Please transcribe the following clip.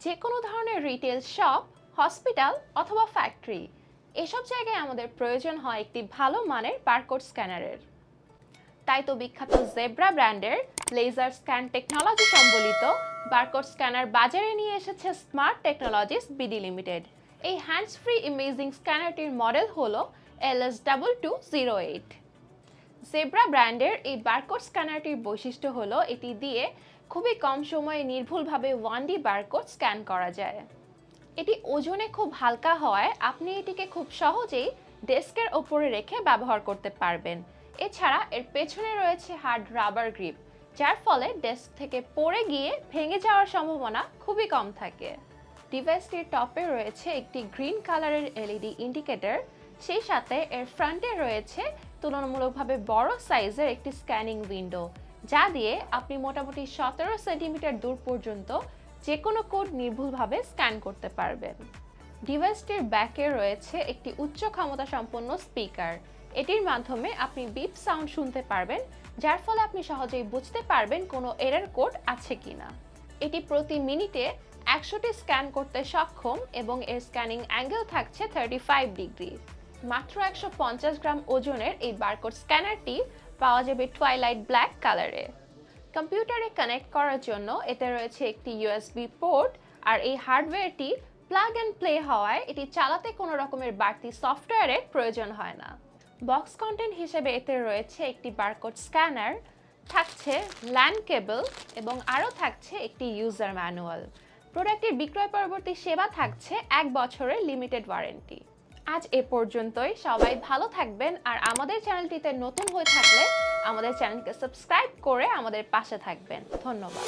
যে কোনো ধরনের রিটেল শপ, হসপিটাল অথবা ফ্যাক্টরি, এসব জায়গায় আমাদের প্রয়োজন হয় একটি ভালো মানের বারকোড স্ক্যানারের। তাই তো বিখ্যাত জেব্রা ব্র্যান্ডের লেজার স্ক্যান টেকনোলজি সম্বলিত বারকোড স্ক্যানার বাজারে নিয়ে এসেছে স্মার্ট টেকনোলজিস বিডি লিমিটেড। এই হ্যান্ডস ফ্রি ইমেজিং স্ক্যানারটির মডেল হলো LS2208। জেব্রা ব্র্যান্ডের এই বারকোড স্ক্যানারটির বৈশিষ্ট্য হলো এটি দিয়ে খুবই কম সময়ে নির্ভুলভাবে 1D বারকোড স্ক্যান করা যায়। এটি ওজনে খুব হালকা হওয়ায় আপনি এটিকে খুব সহজেই ডেস্কের ওপরে রেখে ব্যবহার করতে পারবেন। এছাড়া এর পেছনে রয়েছে হার্ড রাবার গ্রিপ, যার ফলে ডেস্ক থেকে পড়ে গিয়ে ভেঙে যাওয়ার সম্ভাবনা খুবই কম থাকে। ডিভাইসটির টপে রয়েছে একটি গ্রিন কালারের এলইডি ইন্ডিকেটর, সেই সাথে এর ফ্রন্টে রয়েছে তুলনামূলকভাবে বড় সাইজের একটি স্ক্যানিং উইন্ডো, যা দিয়ে আপনি মোটামুটি 17 সেন্টিমিটার দূর পর্যন্ত যে কোনো কোড নির্ভুলভাবে স্ক্যান করতে পারবেন। ডিভাইসটির ব্যাকে রয়েছে একটি উচ্চ ক্ষমতা সম্পন্ন স্পিকার। এটির মাধ্যমে আপনি বিপ সাউন্ড শুনতে পারবেন, যার ফলে আপনি সহজেই বুঝতে পারবেন কোনো এরর কোড আছে কিনা। এটি প্রতি মিনিটে 100টি স্ক্যান করতে সক্ষম এবং এর স্ক্যানিং অ্যাঙ্গেল থাকছে 35 ডিগ্রি। মাত্র 150 গ্রাম ওজনের এই বারকোড স্ক্যানারটি পাওয়া যাবে টুয়াইলাইট ব্ল্যাক কালারে। কম্পিউটারে কানেক্ট করার জন্য এতে রয়েছে একটি ইউএসবি পোর্ট, আর এই হার্ডওয়্যারটি প্লাগ অ্যান্ড প্লে হওয়ায় এটি চালাতে কোনো রকমের বাড়তি সফটওয়্যারের প্রয়োজন হয় না। বক্স কন্টেন্ট হিসেবে এতে রয়েছে একটি বারকোড স্ক্যানার, থাকছে ল্যান্ড কেবল এবং আরও থাকছে একটি ইউজার ম্যানুয়াল। প্রোডাক্টটির বিক্রয় পরবর্তী সেবা থাকছে 1 বছরের লিমিটেড ওয়ারেন্টি। আজ এ পর্যন্তই। সবাই ভালো থাকবেন, আর আমাদের চ্যানেলটিতে নতুন হয়ে থাকলে আমাদের চ্যানেলকে সাবস্ক্রাইব করে আমাদের পাশে থাকবেন। ধন্যবাদ।